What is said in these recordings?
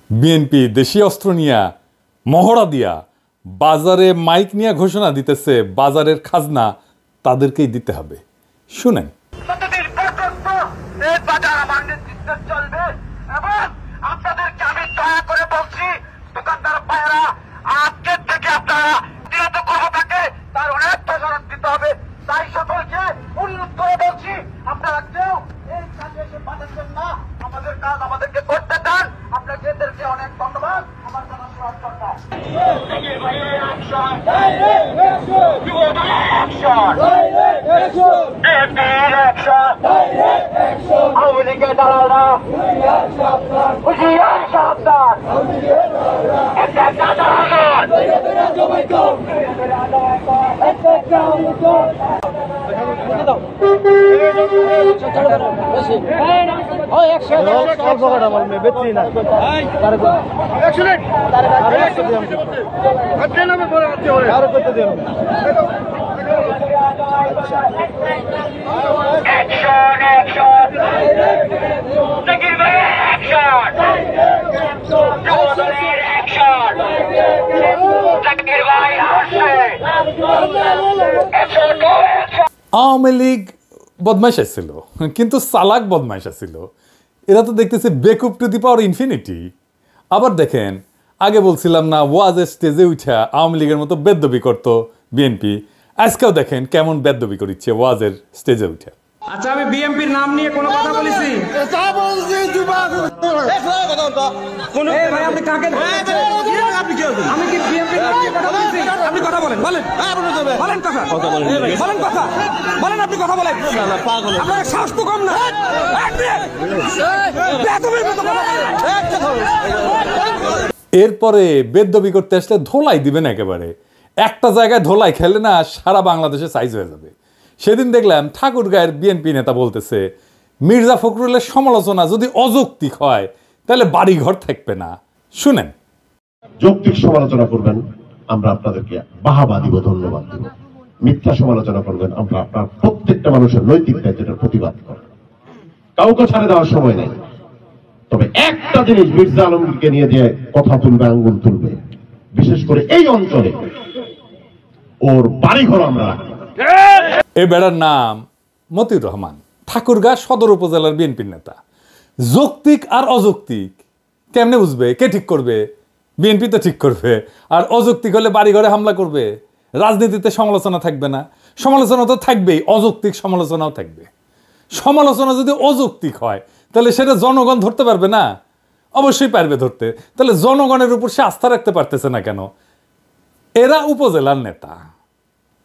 BNP দেশীয় অস্ত্র নিয়া মহড়া দিয়া বাজারে মাইক নিয়ে ঘোষণা দিতেছে বাজারের খাজনা তাদেরকেই দিতে হবে। শুনেন। আওয়ামী লীগ বদমাইশ ছিল, কিন্তু চালাক বদমাইশ ছিল। এরা তো দেখতেছে বেকুব টু দি পাওয়ার ইনফিনিটি। আবার দেখেন, আগে বলছিলাম না ওয়াজের স্টেজে উঠা আওয়ামী লীগের মতো বেদ্যবি করতো বিএনপি, আজকেও দেখেন কেমন বেদ্যবি করিচ্ছে ওয়াজের স্টেজে উঠা। আচ্ছা, আমি বিএনপির নাম নিয়ে কোনো কথা বলেছি? আপনি কাকে? আমি কি বিএনপির নাম নিয়ে কথা বলেছি? আপনি কথা বলেন, বলেন বলেন কথা বলেন কথা বলেন, আপনি কথা বলেন। আপনার সাহস তো কম না। এরপরে বেদ্যবি করতে আসলে ধোলাই দিবেন একেবারে। একটা জায়গায় ধোলাই খেলে না সারা বাংলাদেশে সাইজ হয়ে যাবে। সেদিন দেখলাম ঠাকুরগাঁয়ের বিএনপি নেতা বলতেছে মির্জা ফখরুলের সমালোচনা যদি অযৌক্তিক হয় তাহলে বাড়িঘর থাকবে না। শুনেন। যৌক্তিক সমালোচনা করবেন, আমরা আপনাদেরকে বাহাবা দিব, ধন্যবাদ দিব। মিথ্যা সমালোচনা করবেন, আমরা আপনার প্রত্যেকটা মানুষের নৈতিক দায়িত্বের প্রতিবাদ করেন। কাউকে ছাড়ে দেওয়ার সময় নেই। তবে একটা জিনিস, মির্জা আলমগীরকে নিয়ে যে কথা তুলবে, আঙ্গুল তুলবে, বিশেষ করে এই অঞ্চলে ওর বাড়িঘর আমরা। এই বেড়ার নাম মতিউর রহমান, ঠাকুরগাঁ সদর উপজেলার বিএনপির নেতা। যৌক্তিক আর অযৌক্তিক কেমনে বুঝবে? কে ঠিক করবে? বিএনপি তো ঠিক করবে। আর অযৌক্তিক হলে বাড়িঘরে হামলা করবে। রাজনীতিতে সমালোচনা থাকবে না? সমালোচনা তো থাকবেই, অযৌক্তিক সমালোচনাও থাকবে। সমালোচনা যদি অযৌক্তিক হয় তাহলে সেটা জনগণ ধরতে পারবে না? অবশ্যই পারবে ধরতে। তাহলে জনগণের উপর সে আস্থা রাখতে পারতেছে না কেন? এরা উপজেলার নেতা,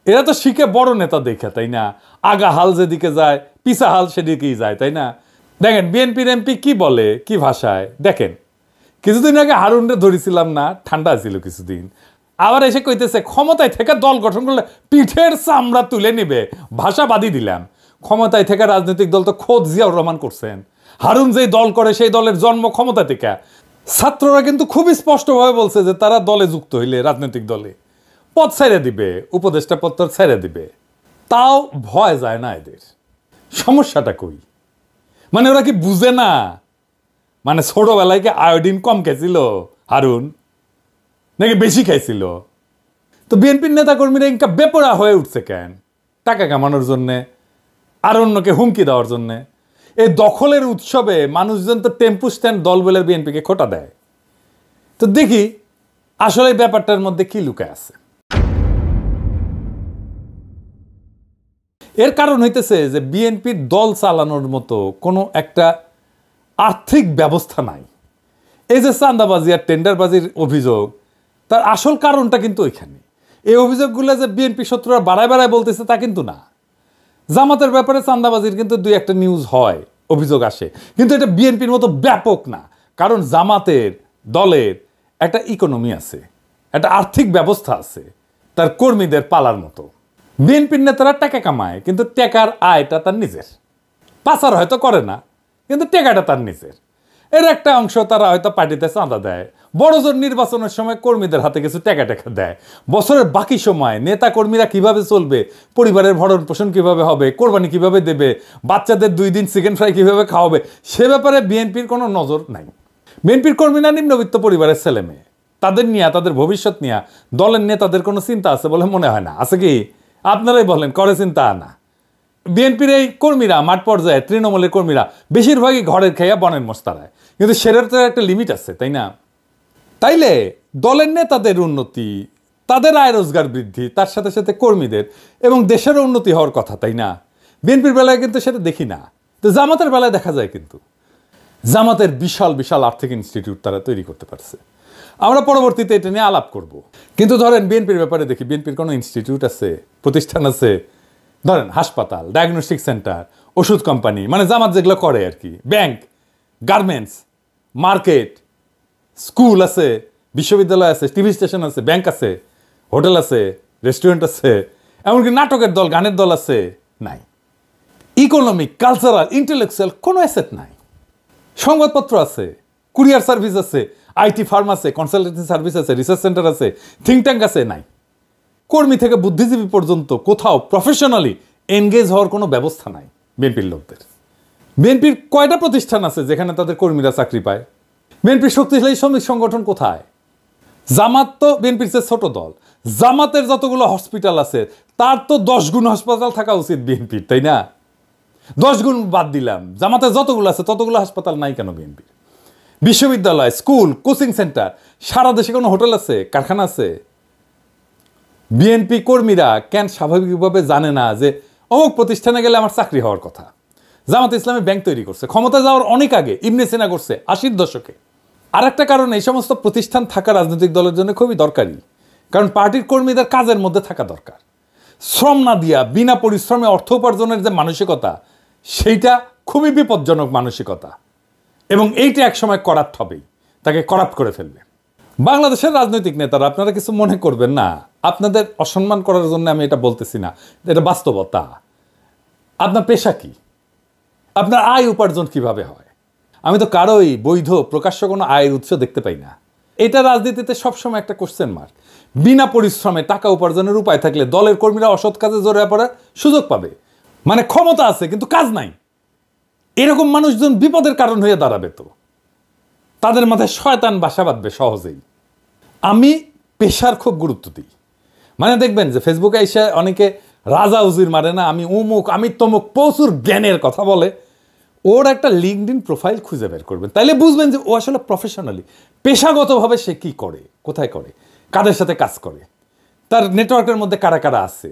এরা তো শিখে বড় নেতা দেখে, তাই না? আগা হাল যেদিকে যায় পিছা হাল সেদিকেই যায়, তাই না? দেখেন বিএনপির এমপি কি বলে, কি ভাষায়। দেখেন, কিছুদিন আগে হারুনরে ধরেছিলাম না, ঠান্ডা ছিল কিছুদিন, আবার এসে কইতেছে ক্ষমতায় থেকে দল গঠন করলে পিঠের চামড়া তুলে নিবে। ভাষা বাদী দিলাম। ক্ষমতায় থেকে রাজনৈতিক দল তো খোদ জিয়াউর রহমান করছেন। হারুন যেই দল করে সেই দলের জন্ম ক্ষমতা থেকে। ছাত্ররা কিন্তু খুবই স্পষ্টভাবে বলছে যে তারা দলে যুক্ত হইলে, রাজনৈতিক দলে পদ ছেড়ে দিবে, উপদেষ্টা পদ ছেড়ে দিবে। তাও ভয় যায় না এদের। সমস্যাটা কই? মানে ওরা কি বুঝে না? মানে ছোটবেলায় কি আয়োডিন কম খেয়েছিল হারুন, নাকি বেশি খাইছিল? তো বিএনপির নেতাকর্মীরা ইনকা বেপরা হয়ে উঠছে কেন? টাকা কামানোর জন্যে, আর অন্যকে হুমকি দেওয়ার জন্যে। এই দখলের উৎসবে মানুষজন তো টেম্পু স্ট্যান্ড দল বলে বিএনপিকে খোটা দেয়। তো দেখি আসলে এই ব্যাপারটার মধ্যে কি লুকায় আছে। এর কারণ হইতেছে যে বিএনপির দল চালানোর মতো কোনো একটা আর্থিক ব্যবস্থা নাই। এই যে চাঁদাবাজি আর টেন্ডারবাজির অভিযোগ, তার আসল কারণটা কিন্তু ওইখানে। এই অভিযোগগুলো যে বিএনপি শত্রুরা বাড়ায় বাড়ায় বলতেছে তা কিন্তু না। জামাতের ব্যাপারে চাঁদাবাজির কিন্তু দুই একটা নিউজ হয়, অভিযোগ আসে, কিন্তু এটা বিএনপির মতো ব্যাপক না। কারণ জামাতের দলের একটা ইকোনমি আছে, একটা আর্থিক ব্যবস্থা আছে, তার কর্মীদের পালার মতো। বিএনপির নেতারা টাকা কামায়, কিন্তু টাকার আয়টা তার নিজের। পাচার হয়তো করে না, কিন্তু টাকাটা তার নিজের। এর একটা অংশ তারা হয়তো পার্টিতে চাঁদা দেয়, বড়জোর নির্বাচনের সময় কর্মীদের হাতে কিছু টাকা টাকা দেয়। বছরের বাকি সময় নেতা কর্মীরা কিভাবে চলবে, পরিবারের ভরণ পোষণ কিভাবে হবে, কোরবানি কিভাবে দেবে, বাচ্চাদের 2 দিন চিকেন ফ্রাই কিভাবে খাওয়াবে, সে ব্যাপারে বিএনপির কোনো নজর নাই। বিএনপির কর্মীরা নিম্নবিত্ত পরিবারের ছেলে মেয়ে, তাদের নিয়ে, তাদের ভবিষ্যৎ নিয়ে দলের নেতাদের কোনো চিন্তা আছে বলে মনে হয় না। আছে কি? আপনারাই বলেন, করে চিন্তা না? বিএনপির এই কর্মীরা মাঠ পর্যায়ে, তৃণমূলের কর্মীরা বেশিরভাগই ঘরের খেয়া বনের মস্তারায়, কিন্তু সেটার তো একটা লিমিট আছে, তাই না? তাইলে দলের নেতাদের উন্নতি, তাদের আয় রোজগার বৃদ্ধি, তার সাথে সাথে কর্মীদের এবং দেশেরও উন্নতি হওয়ার কথা, তাই না? বিএনপির বেলায় কিন্তু সেটা দেখি না। তো জামাতের বেলায় দেখা যায়, কিন্তু জামাতের বিশাল বিশাল আর্থিক ইনস্টিটিউট তারা তৈরি করতে পারছে। আমরা পরবর্তীতে এটা নিয়ে আলাপ করব। কিন্তু ধরেন বিএনপির ব্যাপারে দেখি, বিএনপির কোনো ইনস্টিটিউট আছে, প্রতিষ্ঠান আছে? ধরেন হাসপাতাল, ডায়াগনস্টিক সেন্টার, ওষুধ কোম্পানি, মানে জামাত যেগুলো করে আর কি, ব্যাংক, গার্মেন্টস, মার্কেট, স্কুল আছে, বিশ্ববিদ্যালয় আছে, টিভি স্টেশন আছে, ব্যাংক আছে, হোটেল আছে, রেস্টুরেন্ট আছে, এমনকি নাটকের দল, গানের দল আছে? নাই। ইকোনমিক, কালচারাল, ইন্টেলেকচুয়াল কোনো অ্যাসেট নাই। সংবাদপত্র আছে, কুরিয়ার সার্ভিস আছে, আইটি ফার্ম আছে, কনসালটেন্সি সার্ভিস আছে, রিসার্চ সেন্টার আছে, থিঙ্ক ট্যাঙ্ক আছে? নাই। কর্মী থেকে বুদ্ধিজীবী পর্যন্ত কোথাও প্রফেশনালি এনগেজ হওয়ার কোনো ব্যবস্থা নাই বিএনপির লোকদের। বিএনপির কয়টা প্রতিষ্ঠান আছে যেখানে তাদের কর্মীরা চাকরি পায়? বিএনপির শক্তিশালী শ্রমিক সংগঠন কোথায়? জামাত তো বিএনপির চেয়ে ছোট দল, জামাতের যতগুলো হসপিটাল আছে তার তো 10 গুণ হাসপাতাল থাকা উচিত বিএনপির, তাই না? 10 গুণ বাদ দিলাম, জামাতের যতগুলো আছে ততগুলো হাসপাতাল নাই কেন বিএনপির? বিশ্ববিদ্যালয়, স্কুল, কোচিং সেন্টার, সারা দেশে কোনো হোটেল আছে, কারখানা আছে? বিএনপি কর্মীরা কেন স্বাভাবিকভাবে জানে না যে অমুক প্রতিষ্ঠানে গেলে আমার চাকরি হওয়ার কথা? জামাত ইসলামী ব্যাংক তৈরি করছে, ক্ষমতা যাওয়ার অনেক আগে, ইবনে সিনা করছে 80-র দশকে। আর একটা কারণ, এই সমস্ত প্রতিষ্ঠান থাকা রাজনৈতিক দলের জন্য খুবই দরকারি, কারণ পার্টির কর্মীদের কাজের মধ্যে থাকা দরকার। শ্রম না দিয়া বিনা পরিশ্রমে অর্থ উপার্জনের যে মানসিকতা, সেইটা খুবই বিপজ্জনক মানসিকতা, এবং এইটা একসময় করাপ্ট হবেই, তাকে করাপ্ট করে ফেলবে। বাংলাদেশের রাজনৈতিক নেতারা, আপনারা কিছু মনে করবেন না, আপনাদের অসম্মান করার জন্য আমি এটা বলতেছি না, এটা বাস্তবতা। আপনার পেশা কি? আপনার আয় উপার্জন কিভাবে হয়? আমি তো কারোই বৈধ প্রকাশ্য কোনো আয়ের উৎস দেখতে পাই না। এটা রাজনীতিতে সবসময় একটা কোশ্চেন মার্ক। বিনা পরিশ্রমে টাকা উপার্জনের উপায় থাকলে দলের কর্মীরা অসৎ কাজে জড়িয়ে পড়ার সুযোগ পাবে। মানে ক্ষমতা আছে কিন্তু কাজ নাই, এরকম মানুষজন বিপদের কারণ হয়ে দাঁড়াবে। তো তাদের মাথায় শয়তান বাসা বাঁধবে সহজেই। আমি পেশার খুব গুরুত্ব দিই। মানে দেখবেন যে ফেসবুকে এসে অনেকে রাজা উজির মারে না, আমি অমুক, আমি তমুক, প্রচুর জ্ঞানের কথা বলে। ওর একটা লিঙ্কডইন প্রোফাইল খুঁজে বের করবেন, তাইলে বুঝবেন যে ও আসলে প্রফেশনালি, পেশাগতভাবে সে কি করে, কোথায় করে, কাদের সাথে কাজ করে, তার নেটওয়ার্কের মধ্যে কারা কারা আছে,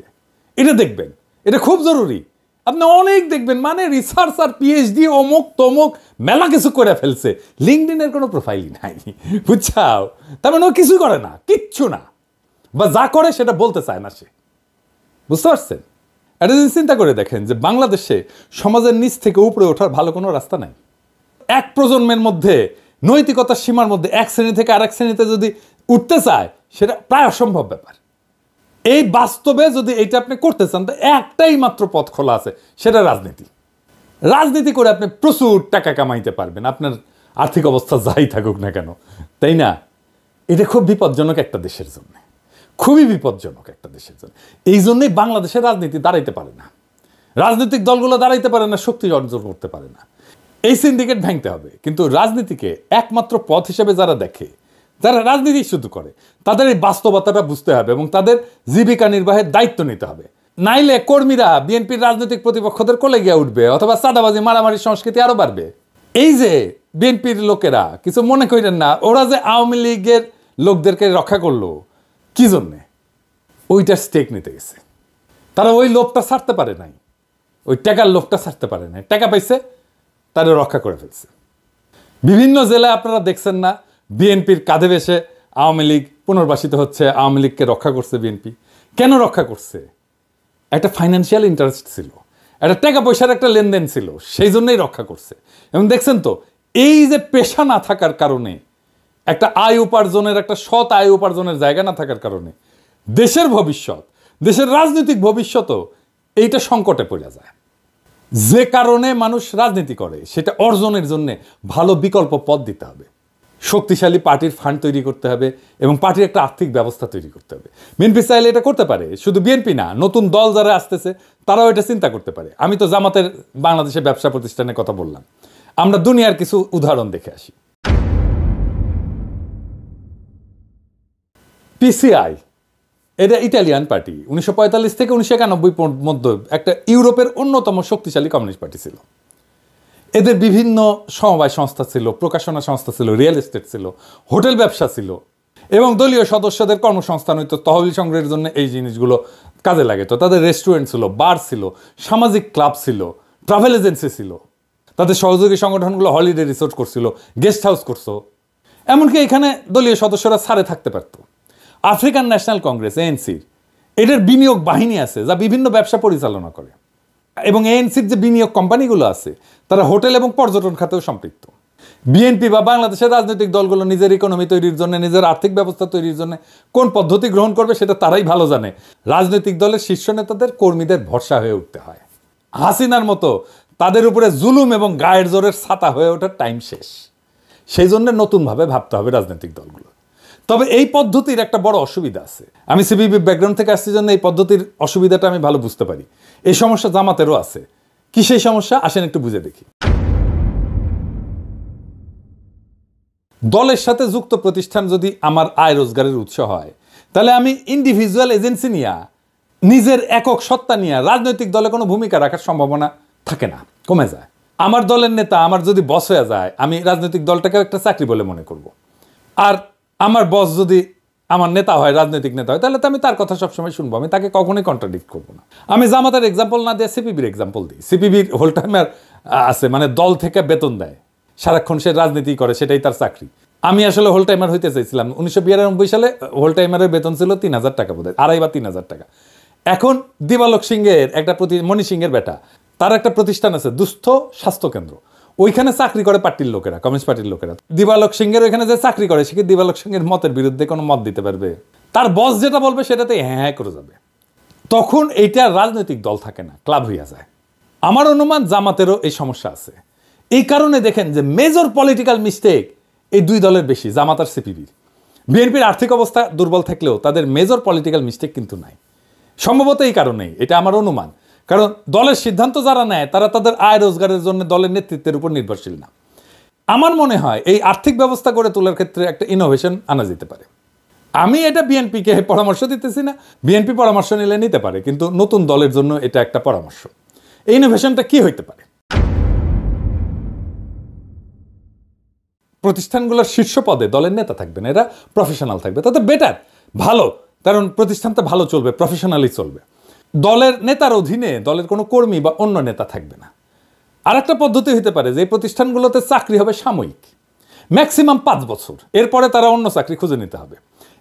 এটা দেখবেন। এটা খুব জরুরি। আপনি অনেক দেখবেন মানে রিসার্চ আর পিএইচডি অমুক তমুক মেলা কিছু করে ফেলছে, লিঙ্কডইনের কোনো প্রোফাইলই নাই, বুঝছাও? তার মানে ও কিছুই করে না, কিচ্ছু না, বা যা করে সেটা বলতে চায় না সে। বুঝতে পারছেন? এটা যদি চিন্তা করে দেখেন যে বাংলাদেশে সমাজের নিচ থেকে উপরে ওঠার ভালো কোনো রাস্তা নাই। এক প্রজন্মের মধ্যে নৈতিকতার সীমার মধ্যে এক শ্রেণী থেকে আরেক শ্রেণীতে যদি উঠতে চায়, সেটা প্রায় অসম্ভব ব্যাপার। এই বাস্তবে যদি এইটা আপনি করতে চান, তো একটাই মাত্র পথ খোলা আছে, সেটা রাজনীতি। রাজনীতি করে আপনি প্রচুর টাকা কামাইতে পারবেন, আপনার আর্থিক অবস্থা যাই থাকুক না কেন, তাই না? এটা খুব বিপজ্জনক একটা দেশের জন্য, খুবই বিপজ্জনক একটা দেশের জন্য। এই জন্যই বাংলাদেশের রাজনীতি দাঁড়াইতে পারে না, রাজনৈতিক দলগুলো দাঁড়াইতে পারে না, শক্তি অর্জন করতে পারে না। এই সিন্ডিকেট ভাঙতে হবে। কিন্তু রাজনীতিকে একমাত্র পথ হিসেবে যারা দেখে, যারা রাজনীতি শুধু করে, তাদের এই বাস্তবতাটা বুঝতে হবে এবং তাদের জীবিকা নির্বাহের দায়িত্ব নিতে হবে। নাইলে কর্মীরা বিএনপির রাজনৈতিক প্রতিপক্ষদের কোলে গিয়ে উঠবে, অথবা চাঁদাবাজি মারামারি সংস্কৃতি আরো বাড়বে। এই যে বিএনপির লোকেরা, কিছু মনে করেন না, ওরা যে আওয়ামী লীগের লোকদেরকে রক্ষা করলো কি জন্যে? ওইটার স্টেক নিতে গেছে। তারা ওই লোভটা ছাড়তে পারে নাই, ওই টাকার লোভটা ছাড়তে পারে নাই, টাকা পাইছে, তারা রক্ষা করে ফেলছে। বিভিন্ন জেলায় আপনারা দেখছেন না, বিএনপির কাঁধে বেশে আওয়ামী লীগ পুনর্বাসিত হচ্ছে, আওয়ামী লীগকে রক্ষা করছে বিএনপি। কেন রক্ষা করছে? একটা ফাইন্যান্সিয়াল ইন্টারেস্ট ছিল, একটা টাকা পয়সার একটা লেনদেন ছিল, সেই জন্যই রক্ষা করছে। এবং দেখছেন তো, এই যে পেশা না থাকার কারণে, একটা আয় উপার্জনের, একটা সৎ আয় উপার্জনের জায়গা না থাকার কারণে দেশের ভবিষ্যৎ, দেশের রাজনৈতিক ভবিষ্যৎও এইটা সংকটে পড়ে যায়। যে কারণে মানুষ রাজনীতি করে, সেটা অর্জনের জন্য ভালো বিকল্প পথ দিতে হবে। শক্তিশালী পার্টির ফান্ড তৈরি করতে হবে এবং পার্টির একটা আর্থিক ব্যবস্থা তৈরি করতে হবে। বিএনপি চাইলে এটা করতে পারে, শুধু বিএনপি না, নতুন দল যারা আসতেছে তারাও এটা চিন্তা করতে পারে। আমি তো জামাতের বাংলাদেশের ব্যবসা প্রতিষ্ঠানের কথা বললাম, আমরা দুনিয়ার কিছু উদাহরণ দেখে আসি। পিসিআই এটা ইটালিয়ান পার্টি, 1945 থেকে 1991 মধ্যে একটা ইউরোপের অন্যতম শক্তিশালী কমিউনিস্ট পার্টি ছিল। এদের বিভিন্ন সমবায় সংস্থা ছিল, প্রকাশনা সংস্থা ছিল, রিয়েল এস্টেট ছিল, হোটেল ব্যবসা ছিল, এবং দলীয় সদস্যদের কর্মসংস্থান হইতো, তহবিল সংগ্রহের জন্য এই জিনিসগুলো কাজে লাগে। তো তাদের রেস্টুরেন্ট ছিল, বার ছিল, সামাজিক ক্লাব ছিল, ট্রাভেল এজেন্সি ছিল, তাদের সহযোগী সংগঠনগুলো হলিডে রিসোর্ট করছিল, গেস্ট হাউস করছো, এমনকি এখানে দলীয় সদস্যরা ছাড়ে থাকতে পারত। আফ্রিকান ন্যাশনাল কংগ্রেস এএনসির এটার বিনিয়োগ বাহিনী আছে যা বিভিন্ন ব্যবসা পরিচালনা করে, এবং এএনসির যে বিনিয়োগ কোম্পানিগুলো আছে তারা হোটেল এবং পর্যটন খাতেও সম্পৃক্ত। বিএনপি বা বাংলাদেশের রাজনৈতিক দলগুলো নিজের ইকোনমি তৈরির জন্য, নিজের আর্থিক ব্যবস্থা তৈরির জন্য কোন পদ্ধতি গ্রহণ করবে সেটা তারাই ভালো জানে। রাজনৈতিক দলের শীর্ষ নেতাদের কর্মীদের ভরসা হয়ে উঠতে হয়। হাসিনার মতো তাদের উপরে জুলুম এবং গায়ের জোরের ছাতা হয়ে ওঠার টাইম শেষ। সেই জন্য নতুনভাবে ভাবতে হবে রাজনৈতিক দলগুলো। তবে এই পদ্ধতির একটা বড় অসুবিধা আছে। আমি সিপিবি ব্যাকগ্রাউন্ড থেকে আসছি জন্য এই পদ্ধতির অসুবিধাটা আমি ভালো বুঝতে পারি। এই সমস্যা জামাতেরও আছে। কি সেই সমস্যা? আসেন একটু বুঝে দেখি। দলের সাথে যুক্ত প্রতিষ্ঠান যদি আমার আয় রোজগারের উৎস হয়, তাহলে আমি ইন্ডিভিজুয়াল এজেন্সি নিয়ে, নিজের একক সত্তা নিয়ে রাজনৈতিক দলে কোনো ভূমিকা রাখার সম্ভাবনা থাকে না, কমে যায়। আমার দলের নেতা আমার যদি বস হয়ে যায়, আমি রাজনৈতিক দলটাকে একটা চাকরি বলে মনে করব। আর আমার বস যদি আমার নেতা হয়, রাজনৈতিক নেতা হয়, তাহলে তো আমি তার কথা সবসময় শুনবো, আমি তাকে কখনোই কন্ট্রাডিক্ট করবো না। আমি জামাতের এক্সাম্পল না দিয়ে সিপিবির এক্সাম্পল দিই। সিপিবির হোল টাইমার আছে, মানে দল থেকে বেতন দেয়, সারাক্ষণ সে রাজনীতি করে, সেটাই তার চাকরি। আমি আসলে হোল টাইমার হইতে চাইছিলাম। 1992 সালে হোল টাইমারের বেতন ছিল 3000 টাকা, বোধ হয় 2.5 বা 3000 টাকা। এখন দিবালোক সিংহের একটা মণি সিংহের বেটা, তার একটা প্রতিষ্ঠান আছে দুস্থ স্বাস্থ্য কেন্দ্র, ওইখানে চাকরি করে পার্টির লোকেরা, কমিউনিস্ট পার্টির লোকেরা। দিবালোক সিংহের ওইখানে যে চাকরি করে, সে কি দিবালোক সিংহের মতের বিরুদ্ধে কোনো মত দিতে পারবে? তার বস যেটা বলবে সেটাতে হ্যাঁ হ্যাঁ করে যাবে। তখন এইটা রাজনৈতিক দল থাকে না, ক্লাব হইয়া যায়। আমার অনুমান জামাতেরও এই সমস্যা আছে। এই কারণে দেখেন যে মেজর পলিটিক্যাল মিস্টেক এই দুই দলের বেশি, জামাত আর সিপিবির। বিএনপির আর্থিক অবস্থা দুর্বল থাকলেও তাদের মেজর পলিটিক্যাল মিস্টেক কিন্তু নাই। সম্ভবত এই কারণেই, এটা আমার অনুমান। কারণ দলের সিদ্ধান্ত যারা নেয় তারা তাদের আয় রোজগারের জন্য দলের নেতৃত্বের উপর নির্ভরশীল না। আমার মনে হয় এই আর্থিক ব্যবস্থা গড়ে তোলার ক্ষেত্রে একটা ইনোভেশন আনা যেতে পারে। আমি এটা বিএনপিকে পরামর্শ দিতেছি না, বিএনপি পরামর্শ নিলে নিতে পারে, কিন্তু নতুন দলের জন্য এটা একটা পরামর্শ। এই ইনোভেশনটা কি হইতে পারে? প্রতিষ্ঠানগুলোর শীর্ষ পদে দলের নেতা থাকবেন, এরা প্রফেশনাল থাকবে, তাতে বেটার, ভালো, কারণ প্রতিষ্ঠানটা ভালো চলবে, প্রফেশনালি চলবে। দলের নেতার অধীনে দলের কোনো কর্মী বা অন্য নেতা থাকবে না। আর একটা পদ্ধতি হতে পারে যে এই প্রতিষ্ঠানগুলোতে চাকরি হবে সাময়িক, ম্যাক্সিমাম 5 বছর, এরপরে তারা অন্য চাকরি খুঁজে নিতে হবে।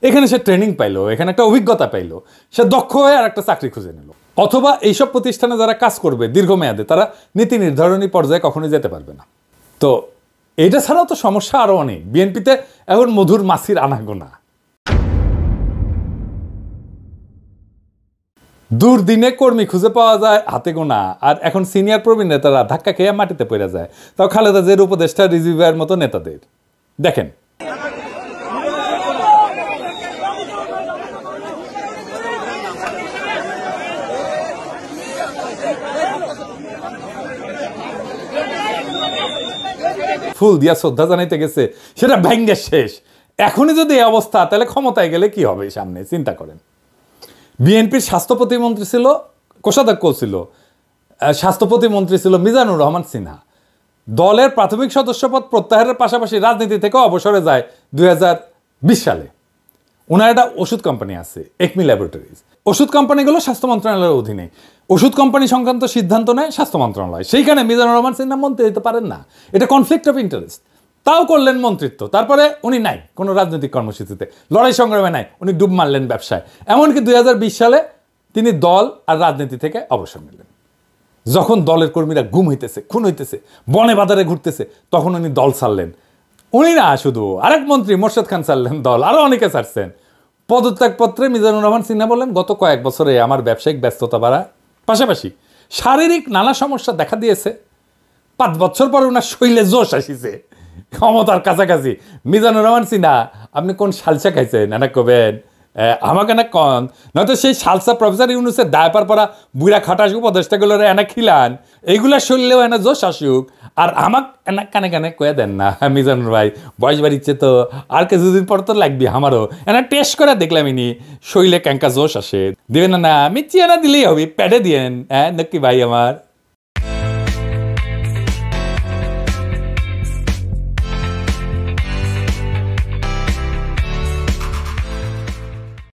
এখানে সে ট্রেনিং পাইলো, এখানে একটা অভিজ্ঞতা পাইলো, সে দক্ষ হয়ে আর একটা চাকরি খুঁজে নিল। অথবা এইসব প্রতিষ্ঠানে যারা কাজ করবে দীর্ঘমেয়াদে, তারা নীতি নির্ধারণী পর্যায়ে কখনোই যেতে পারবে না। তো এইটা ছাড়াও তো সমস্যা আরও অনেক। বিএনপিতে এখন মধুর মাছির আনাগোনা, দুর্দিনে কর্মী খুঁজে পাওয়া যায় হাতে গোনা, আর এখন সিনিয়র প্রবীণ নেতারা ধাক্কা খেয়ে মাটিতে পড়ে যায়। তাও খালেদা জিয়ার উপদেষ্টা রিজভীর মতো নেতাদের দেখেন। ফুল দিয়া শ্রদ্ধা জানাইতে গেছে, সেটা ভেঙ্গে শেষ। এখনই যদি এই অবস্থা, তাহলে ক্ষমতায় গেলে কি হবে সামনে চিন্তা করেন। বিএনপির স্বাস্থ্য প্রতিমন্ত্রী ছিল, কোষাধ্যক্ষ ছিল, স্বাস্থ্য প্রতিমন্ত্রী ছিল মিজানুর রহমান সিনহা। দলের প্রাথমিক সদস্যপদ প্রত্যাহারের পাশাপাশি রাজনীতি থেকেও অবসরে যায় 2020 সালে। ওনার একটা ওষুধ কোম্পানি আছে, একমি ল্যাবরেটরিজ। ওষুধ কোম্পানিগুলো স্বাস্থ্য মন্ত্রণালয়ের অধীনে, ওষুধ কোম্পানি সংক্রান্ত সিদ্ধান্ত নেয় স্বাস্থ্য মন্ত্রণালয়। সেইখানে মিজানুর রহমান সিনহা মন্ত্রী হতে পারেন না, এটা কনফ্লিক্ট অফ ইন্টারেস্ট। তাও করলেন মন্ত্রিত্ব, তারপরে উনি নাই কোনো রাজনৈতিক কর্মসূচিতে, লড়াই সংগ্রামে নাই, উনি ডুব মারলেন ব্যবসায়। এমনকি 2020 সালে তিনি দল আর রাজনীতি থেকে অবসর নিলেন। যখন দলের কর্মীরা গুম হইতেছে, খুন হইতেছে, বনে বাজারে ঘুরতেছে, তখন উনি দল ছাড়লেন। উনি না, শুধু আরেক মন্ত্রী মোর্শেদ খান ছাড়লেন দল, আরও অনেকে ছাড়ছেন। পদত্যাগপত্রে মিজানুর রহমান সিনহা বললেন, গত কয়েক বছরে আমার ব্যবসায়িক ব্যস্ততা বাড়ার পাশাপাশি শারীরিক নানা সমস্যা দেখা দিয়েছে। 5 বছর পরে ওনার শৈলে জোশ আসিছে, ক্ষমতার কাছাকাছি। মিজানুর রহমান সিনহা, আপনি কোন সালসা খাইছেন? এনা কবেন আমাকে না কন নয়তো সেই সালসা প্রফেসর ইউনুসের দায়পার পরা বুড়া খাটাস উপদেষ্টাগুলোর এনা খিলান এইগুলা শুনলেও এনা জোশ আসুক আর আমাক এনা কানে কানে কয়ে দেন না মিজানুর ভাই বয়স বাড়িচ্ছে তো আর কিছুদিন পর তো লাগবে আমারও এনা টেস্ট করে দেখলাম ইনি শরীরে ক্যাঙ্কা জোশ আসে দিবেন না মিচ্ছি এনা দিলেই হবে প্যাডে দিয়েন হ্যাঁ নাকি ভাই আমার